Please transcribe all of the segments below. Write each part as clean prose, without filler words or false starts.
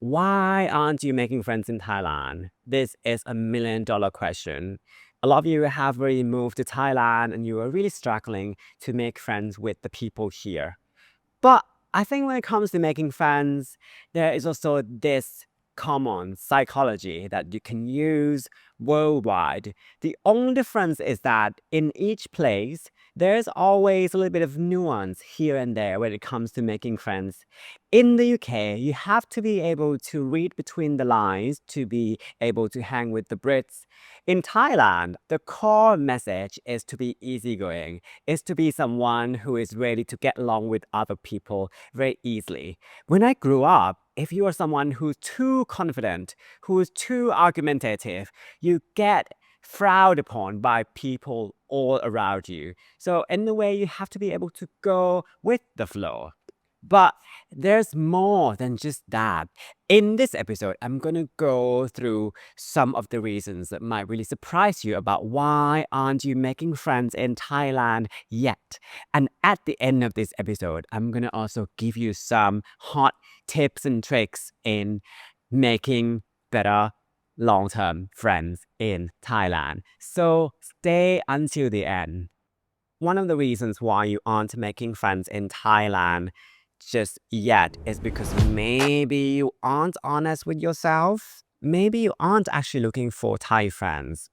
Why aren't you making friends in Thailand? This is a $1 million question. A lot of you have already moved to Thailand and you are really struggling to make friends with the people here. But I think when it comes to making friends, there is also this common psychology that you can use worldwide. The only difference is that in each place, there's always a little bit of nuance here and there when it comes to making friends. In the UK, you have to be able to read between the lines to be able to hang with the Brits. In Thailand, the core message is to be easygoing, is to be someone who is ready to get along with other people very easily. When I grew up, if you are someone who's too confident, who is too argumentative, you get frowned upon by people all around you. So in a way, you have to be able to go with the flow. But there's more than just that. In this episode, I'm going to go through some of the reasons that might really surprise you about why aren't you making friends in Thailand yet. And at the end of this episode, I'm going to also give you some hot tips and tricks in making better long-term friends in Thailand. So stay until the end. One of the reasons why you aren't making friends in Thailand just yet is because maybe you aren't honest with yourself. Maybe you aren't actually looking for Thai friends.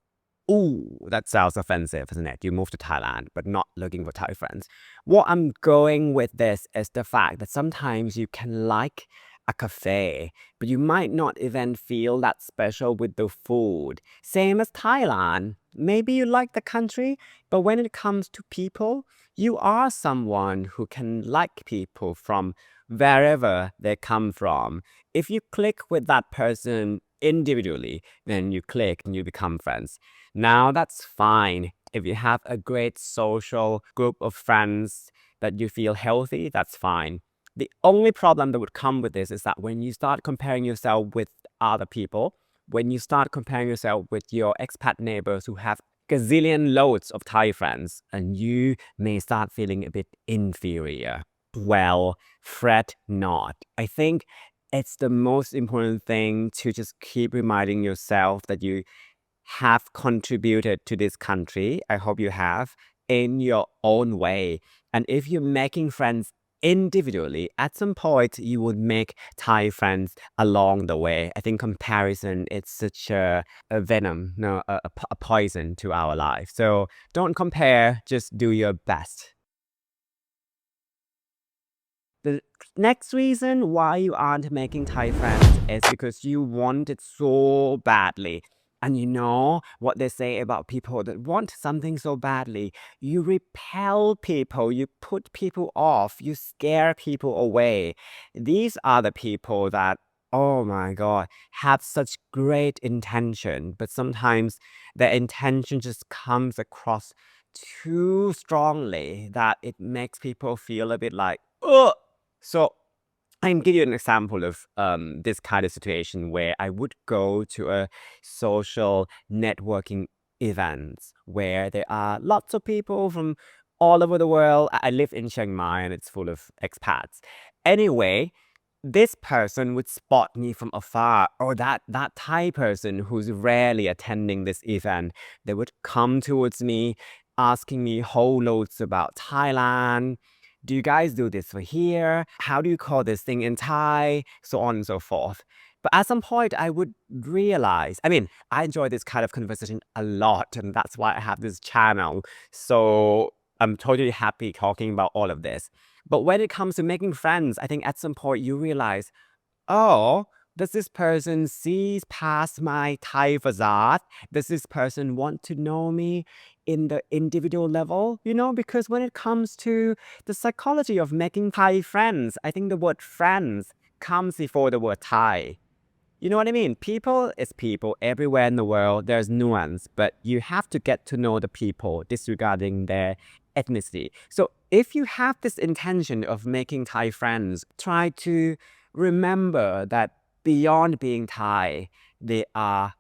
Ooh, that sounds offensive, isn't it? You moved to Thailand, but not looking for Thai friends. What I'm going with this is the fact that sometimes you can like a cafe, but you might not even feel that special with the food. Same as Thailand. Maybe you like the country, but when it comes to people, you are someone who can like people from wherever they come from. If you click with that person individually, then you click and you become friends. Now that's fine. If you have a great social group of friends that you feel healthy, that's fine. The only problem that would come with this is that when you start comparing yourself with other people, when you start comparing yourself with your expat neighbors who have gazillion loads of Thai friends, and you may start feeling a bit inferior. Well, fret not. I think it's the most important thing to just keep reminding yourself that you have contributed to this country. I hope you have in your own way. And if you're making friends individually, at some point you would make Thai friends along the way. I think comparison it's such a venom, no, a poison to our life. So don't compare, just do your best. The next reason why you aren't making Thai friends is because you want it so badly. And you know what they say about people that want something so badly. You repel people, you put people off, you scare people away. These are the people that, oh my God, have such great intention, but sometimes their intention just comes across too strongly that it makes people feel a bit like, ugh. So I can give you an example of this kind of situation where I would go to a social networking event where there are lots of people from all over the world. I live in Chiang Mai and it's full of expats. Anyway, this person would spot me from afar, or that Thai person who's rarely attending this event. They would come towards me, asking me whole loads about Thailand. Do you guys do this for here? How do you call this thing in Thai? So on and so forth. But at some point, I would realize, I mean, I enjoy this kind of conversation a lot, and that's why I have this channel. So I'm totally happy talking about all of this. But when it comes to making friends, I think at some point you realize, oh, does this person see past my Thai facade? Does this person want to know me in the individual level? You know, because when it comes to the psychology of making Thai friends, I think the word friends comes before the word Thai. You know what I mean? People is people everywhere in the world. There's nuance, but you have to get to know the people disregarding their ethnicity. So if you have this intention of making Thai friends, try to remember that beyond being Thai, they are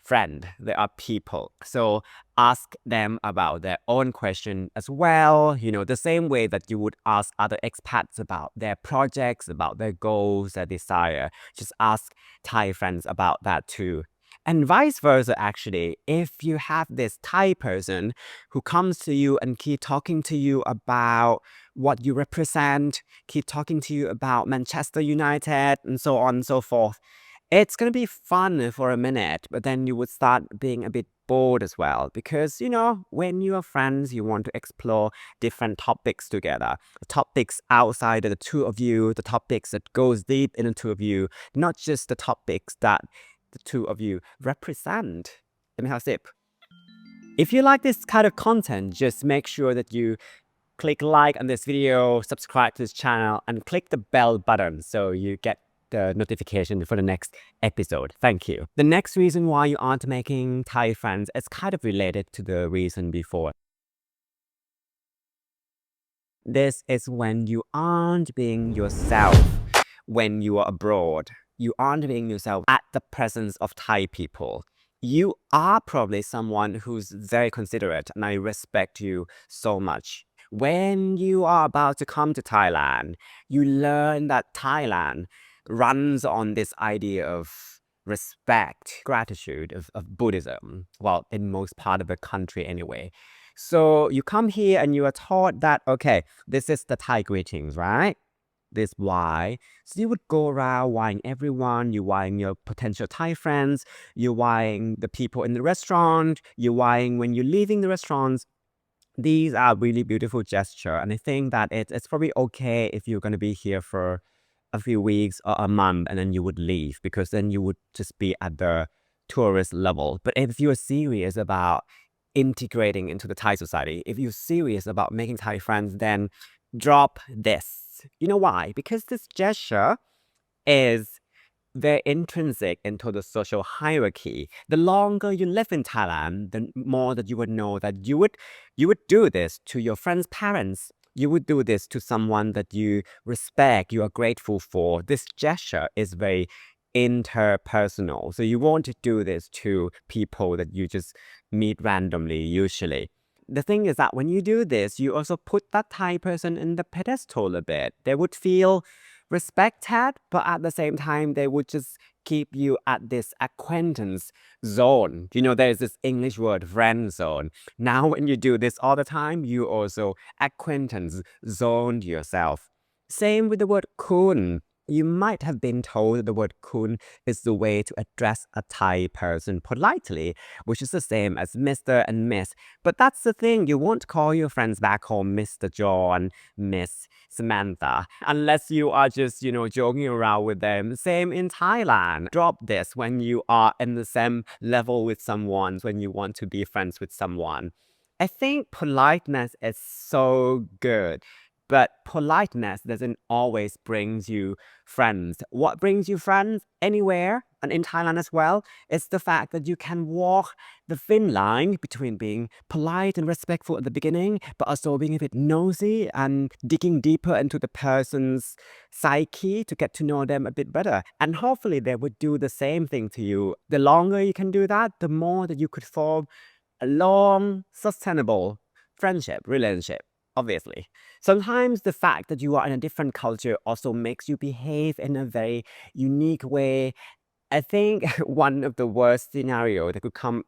friend. They are people. So ask them about their own question as well. The same way that you would ask other expats about their projects, about their goals, their desire. Just ask Thai friends about that too. And vice versa, actually, if you have this Thai person who comes to you and keep talking to you about what you represent, keep talking to you about Manchester United, and so on and so forth, it's going to be fun for a minute, but then you would start being a bit bored as well because, when you are friends, you want to explore different topics together, the topics outside of the two of you, the topics that goes deep in the two of you, not just the topics that the two of you represent. Let me have a sip. If you like this kind of content, just make sure that you click like on this video, subscribe to this channel, and click the bell button so you get the notification for the next episode. Thank you. The next reason why you aren't making Thai friends is kind of related to the reason before. This is when you aren't being yourself when you are abroad. You aren't being yourself at the presence of Thai people. You are probably someone who's very considerate, and I respect you so much. When you are about to come to Thailand, you learn that Thailand runs on this idea of respect, gratitude of Buddhism, well, in most part of the country anyway. So you come here and you are taught that, okay, this is the Thai greetings, right? This why. So you would go around whying everyone, you whying your potential Thai friends, you whying the people in the restaurant, you whying when you're leaving the restaurants. These are really beautiful gesture, and I think that it's probably okay if you're going to be here for a few weeks or a month and then you would leave because then you would just be at the tourist level. But if you're serious about integrating into the Thai society, if you're serious about making Thai friends, then drop this. You know why? Because this gesture is very intrinsic into the social hierarchy. The longer you live in Thailand, the more that you would know that you would do this to your friend's parents. You would do this to someone that you respect, you are grateful for. This gesture is very interpersonal. So you want to do this to people that you just meet randomly, usually. The thing is that when you do this, you also put that Thai person in the pedestal a bit. They would feel respected, but at the same time, they would just keep you at this acquaintance zone. There's this English word, friend zone. Now, when you do this all the time, you also acquaintance zoned yourself. Same with the word kun. You might have been told that the word kun is the way to address a Thai person politely, which is the same as Mr. and Miss. But that's the thing, you won't call your friends back home Mr. John, Miss Samantha, unless you are just, joking around with them. Same in Thailand. Drop this when you are in the same level with someone, when you want to be friends with someone. I think politeness is so good. But politeness doesn't always bring you friends. What brings you friends anywhere, and in Thailand as well, is the fact that you can walk the thin line between being polite and respectful at the beginning, but also being a bit nosy and digging deeper into the person's psyche to get to know them a bit better. And hopefully they would do the same thing to you. The longer you can do that, the more that you could form a long, sustainable friendship, relationship, obviously. Sometimes the fact that you are in a different culture also makes you behave in a very unique way. I think one of the worst scenarios that could come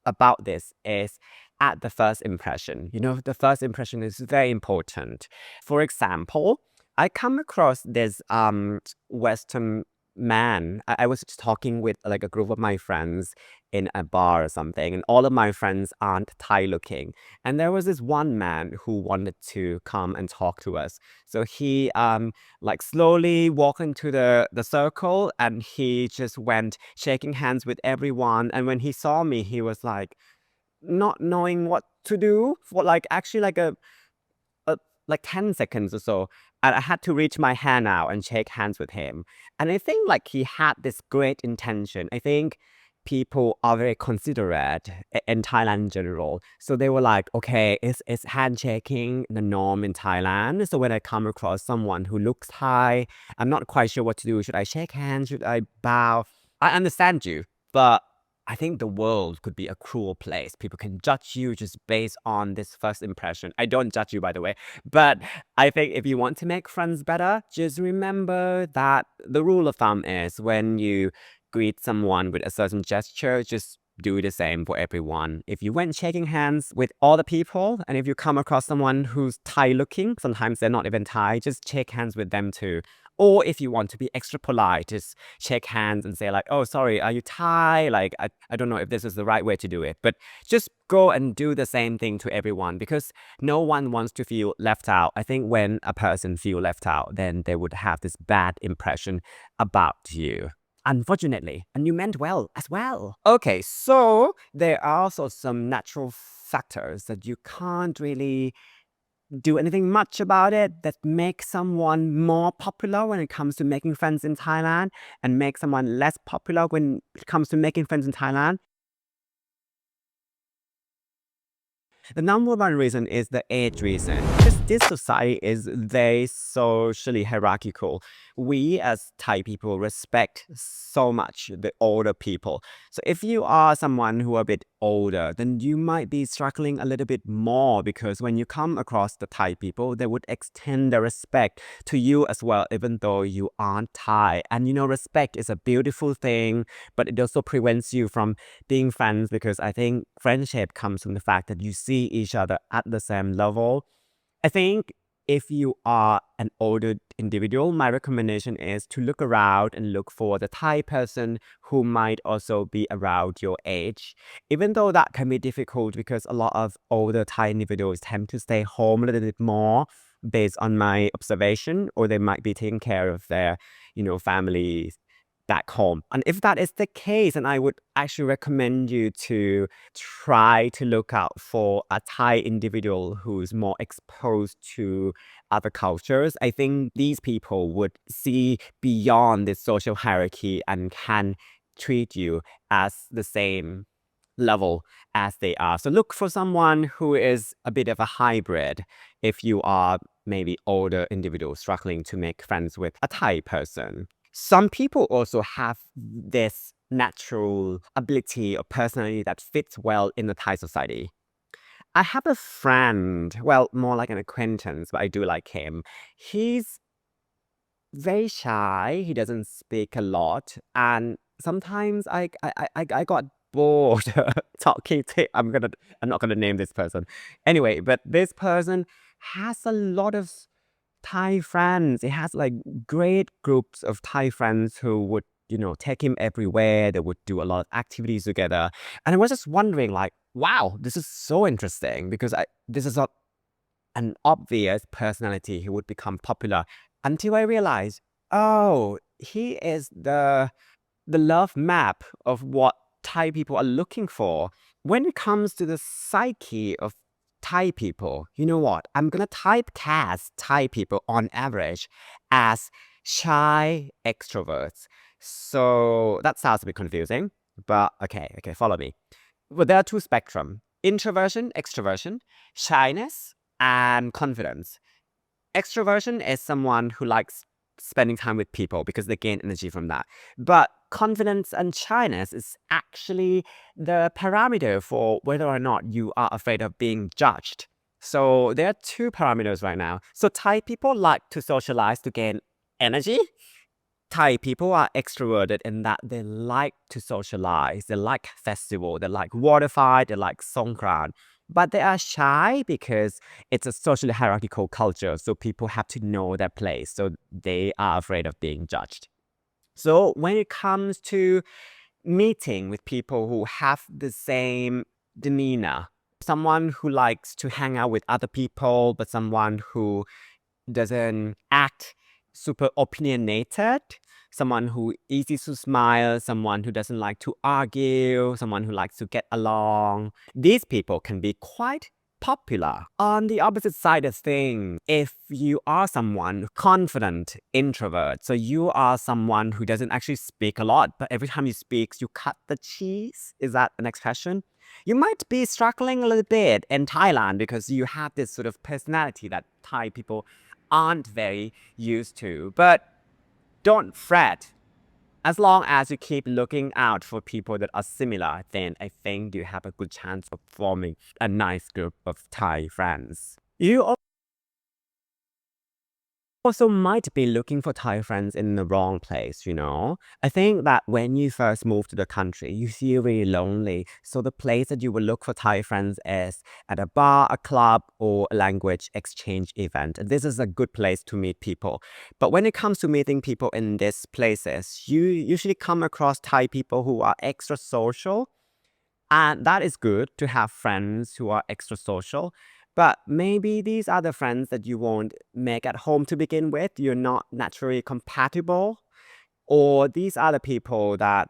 about this is at the first impression. The first impression is very important. For example, I come across this Western man. I was just talking with like a group of my friends in a bar or something, and all of my friends aren't Thai looking. And there was this one man who wanted to come and talk to us. So he like slowly walked into the circle, and he just went shaking hands with everyone. And when he saw me, he was like not knowing what to do for like actually like 10 seconds or so. And I had to reach my hand out and shake hands with him. And I think like he had this great intention. I think people are very considerate in Thailand in general. So they were like, okay, is handshaking the norm in Thailand? So when I come across someone who looks Thai, I'm not quite sure what to do. Should I shake hands? Should I bow? I understand you, but I think the world could be a cruel place. People can judge you just based on this first impression. I don't judge you, by the way, but I think if you want to make friends better, just remember that the rule of thumb is when you greet someone with a certain gesture, just do the same for everyone. If you went shaking hands with all the people, and if you come across someone who's Thai looking, sometimes they're not even Thai, just shake hands with them too. Or if you want to be extra polite, just shake hands and say like, oh, sorry, are you Thai? Like, I don't know if this is the right way to do it, but just go and do the same thing to everyone because no one wants to feel left out. I think when a person feel left out, then they would have this bad impression about you. Unfortunately, and you meant well as well. Okay, so there are also some natural factors that you can't really do anything much about it that make someone more popular when it comes to making friends in Thailand and make someone less popular when it comes to making friends in Thailand. The number one reason is the age reason. Because this society is very socially hierarchical. We as Thai people respect so much the older people. So if you are someone who are a bit older, then you might be struggling a little bit more because when you come across the Thai people, they would extend their respect to you as well, even though you aren't Thai. And respect is a beautiful thing, but it also prevents you from being friends because I think friendship comes from the fact that you see each other at the same level. I think if you are an older individual, my recommendation is to look around and look for the Thai person who might also be around your age. Even though that can be difficult because a lot of older Thai individuals tend to stay home a little bit more based on my observation, or they might be taking care of their, families back home. And if that is the case, then I would actually recommend you to try to look out for a Thai individual who's more exposed to other cultures. I think these people would see beyond this social hierarchy and can treat you as the same level as they are. So look for someone who is a bit of a hybrid if you are maybe older individual struggling to make friends with a Thai person. Some people also have this natural ability or personality that fits well in the Thai society. I have a friend, well, more like an acquaintance, but I do like him. He's very shy. He doesn't speak a lot, and sometimes I got bored talking to. I'm not gonna name this person. Anyway, but this person has a lot of Thai friends. He has like great groups of Thai friends who would, take him everywhere. They would do a lot of activities together. And I was just wondering, like, wow, this is so interesting because this is not an obvious personality who would become popular until I realized, oh, he is the love map of what Thai people are looking for. When it comes to the psyche of Thai people, you know what? I'm gonna typecast Thai people on average as shy extroverts. So that sounds a bit confusing, but okay, follow me. Well, there are two spectrum: introversion, extroversion, shyness, and confidence. Extroversion is someone who likes spending time with people because they gain energy from that. But confidence and shyness is actually the parameter for whether or not you are afraid of being judged. So there are two parameters right now. So Thai people like to socialize to gain energy. Thai people are extroverted in that they like to socialize, they like festival, they like waterfall, they like Songkran. But they are shy because it's a socially hierarchical culture, so people have to know their place, so they are afraid of being judged. So when it comes to meeting with people who have the same demeanor, someone who likes to hang out with other people, but someone who doesn't act super opinionated, someone who easy to smile, someone who doesn't like to argue, someone who likes to get along. These people can be quite popular. On the opposite side of things, if you are someone confident introvert, so you are someone who doesn't actually speak a lot, but every time you speak, you cut the cheese. Is that an expression? You might be struggling a little bit in Thailand because you have this sort of personality that Thai people aren't very used to. But don't fret. As long as you keep looking out for people that are similar, then I think you have a good chance of forming a nice group of Thai friends. You also might be looking for Thai friends in the wrong place, you know? I think that when you first move to the country, you feel really lonely. So the place that you will look for Thai friends is at a bar, a club, or a language exchange event. This is a good place to meet people. But when it comes to meeting people in these places, you usually come across Thai people who are extra social. And that is good to have friends who are extra social. But maybe these are the friends that you won't make at home to begin with. You're not naturally compatible. Or these are the people that,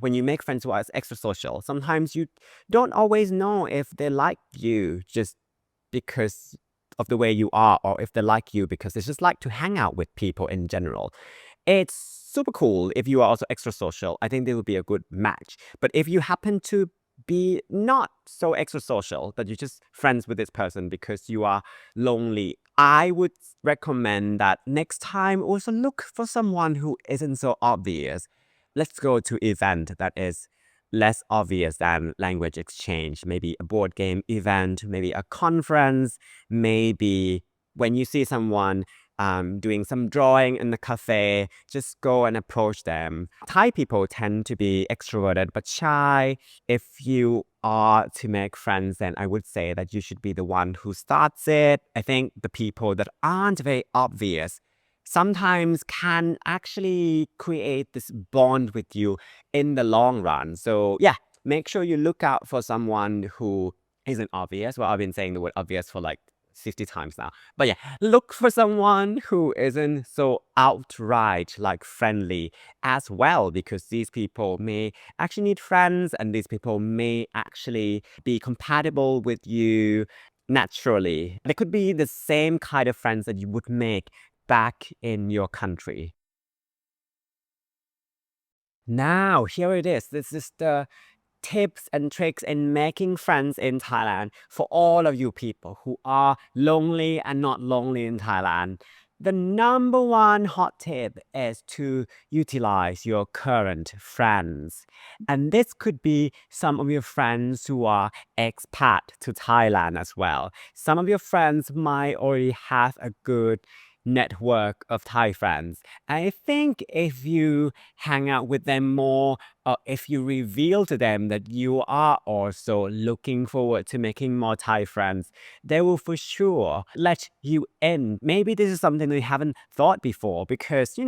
when you make friends who are extra social, sometimes you don't always know if they like you just because of the way you are, or if they like you because they just like to hang out with people in general. It's super cool if you are also extra social. I think they would be a good match. But if you happen to be not so extra social, that you're just friends with this person because you are lonely, I would recommend that next time also look for someone who isn't so obvious. Let's go to event that is less obvious than language exchange. Maybe a board game event, maybe a conference, maybe when you see someone doing some drawing in the cafe, just go and approach them. Thai people tend to be extroverted but shy. If you are to make friends, then I would say that you should be the one who starts it. I think the people that aren't very obvious sometimes can actually create this bond with you in the long run. So yeah, make sure you look out for someone who isn't obvious. Well, I've been saying the word obvious for like 50 times now. But yeah, look for someone who isn't so outright like friendly as well, because these people may actually need friends and these people may actually be compatible with you naturally. They could be the same kind of friends that you would make back in your country. Now, here it is. This is the tips and tricks in making friends in Thailand for all of you people who are lonely and not lonely in Thailand. The number one hot tip is to utilize your current friends. And this could be some of your friends who are expat to Thailand as well. Some of your friends might already have a good network of Thai friends. I think if you hang out with them more, if you reveal to them that you are also looking forward to making more Thai friends, they will for sure let you in. Maybe this is something we haven't thought before because,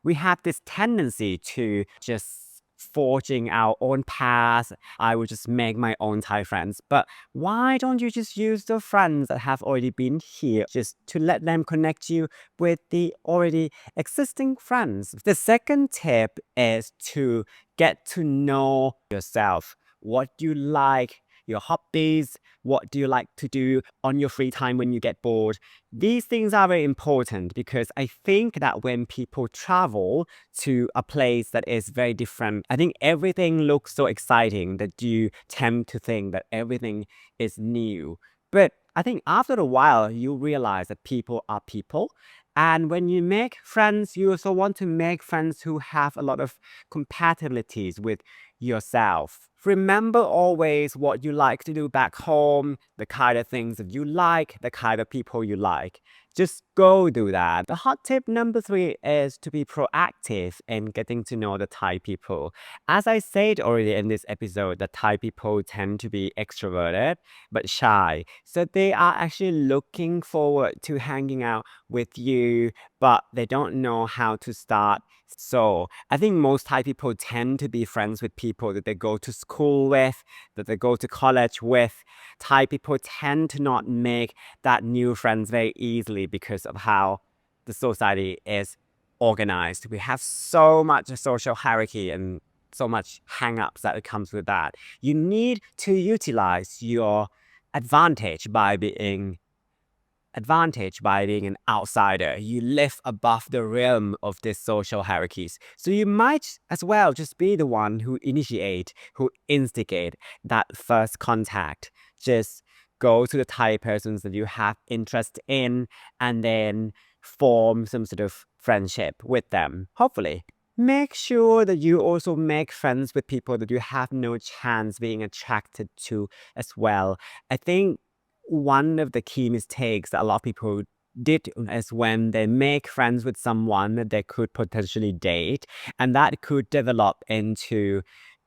we have this tendency to just forging our own path. I will just make my own Thai friends. But why don't you just use the friends that have already been here just to let them connect you with the already existing friends? The second tip is to get to know yourself. What you like, your hobbies, what do you like to do on your free time when you get bored? These things are very important because I think that when people travel to a place that is very different, I think everything looks so exciting that you tend to think that everything is new. But I think after a while, you realize that people are people. And when you make friends, you also want to make friends who have a lot of compatibilities with yourself. Remember always what you like to do back home, the kind of things that you like, the kind of people you like. Just go do that. The hot tip number 3 is to be proactive in getting to know the Thai people. As I said already in this episode, the Thai people tend to be extroverted but shy. So they are actually looking forward to hanging out with you, but they don't know how to start. So I think most Thai people tend to be friends with people that they go to school with, that they go to college with. Thai people tend to not make that new friends very easily because of how the society is organized. We have so much social hierarchy and so much hang-ups that it comes with that. You need to utilize your advantage by being an outsider. You live above the realm of these social hierarchies. So you might as well just be the one who initiate, who instigate that first contact. Just go to the Thai persons that you have interest in and then form some sort of friendship with them, hopefully. make sure that you also make friends with people that you have no chance being attracted to as well. I think one of the key mistakes that a lot of people did is when they make friends with someone that they could potentially date, and that could develop into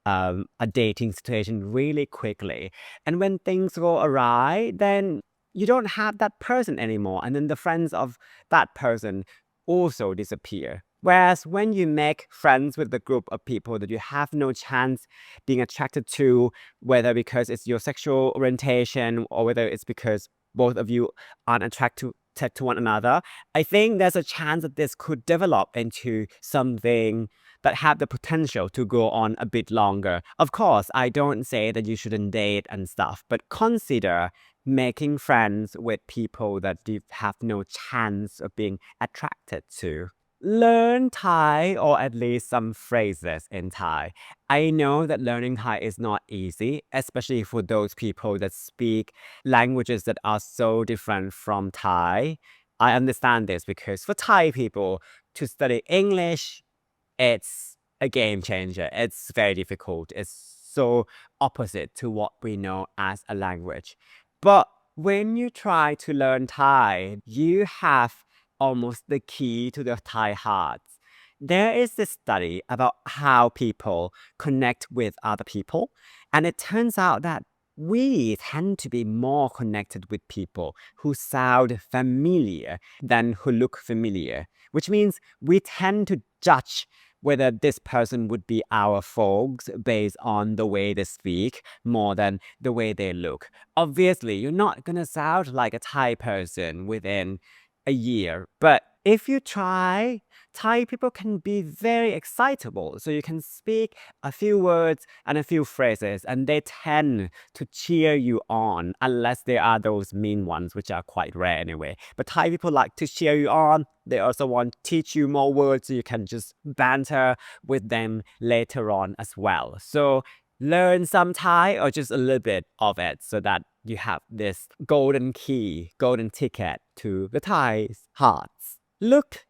a dating situation really quickly. And when things go awry, then you don't have that person anymore. And then the friends of that person also disappear. Whereas when you make friends with a group of people that you have no chance being attracted to, whether because it's your sexual orientation or whether it's because both of you aren't attracted to one another, I think there's a chance that this could develop into something that have the potential to go on a bit longer. Of course, I don't say that you shouldn't date and stuff, but consider making friends with people that you have no chance of being attracted to. Learn Thai, or at least some phrases in Thai. I know that learning Thai is not easy, especially for those people that speak languages that are so different from Thai. I understand this because for Thai people to study English, it's a game changer. It's very difficult. It's so opposite to what we know as a language. But when you try to learn Thai, you have almost the key to the Thai heart. There is this study about how people connect with other people, and it turns out that we tend to be more connected with people who sound familiar than who look familiar, which means we tend to judge whether this person would be our folks based on the way they speak more than the way they look. Obviously, you're not gonna sound like a Thai person within a year, but if you try, Thai people can be very excitable. So you can speak a few words and a few phrases, and they tend to cheer you on, unless they are those mean ones, which are quite rare anyway. But Thai people like to cheer you on. They also want to teach you more words so you can just banter with them later on as well. So learn some Thai or just a little bit of it so that you have this golden key, golden ticket to the Thai's hearts. Look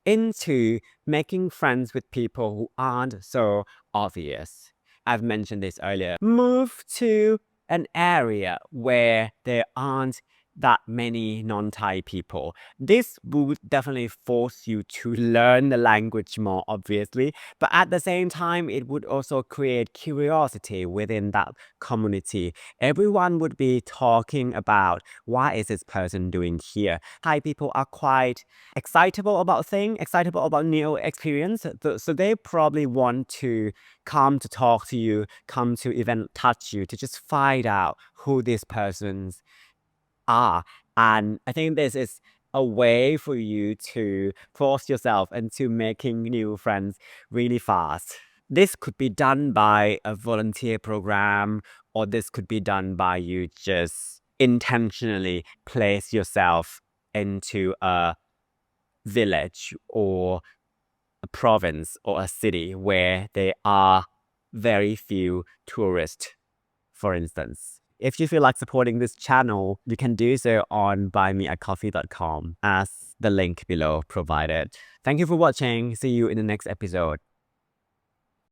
into making friends with people who aren't so obvious. I've mentioned this earlier. Move to an area where there aren't that many non-Thai people. This would definitely force you to learn the language more, obviously, but at the same time, it would also create curiosity within that community. Everyone would be talking about what is this person doing here. Thai people are quite excitable about things, excitable about new experience. So they probably want to come to talk to you, come to even touch you to just find out who these persons are. And I think this is a way for you to force yourself into making new friends really fast. This could be done by a volunteer program, or this could be done by you just intentionally place yourself into a village or a province or a city where there are very few tourists, for instance. If you feel like supporting this channel, you can do so on buymeacoffee.com as the link below provided. Thank you for watching. See you in the next episode.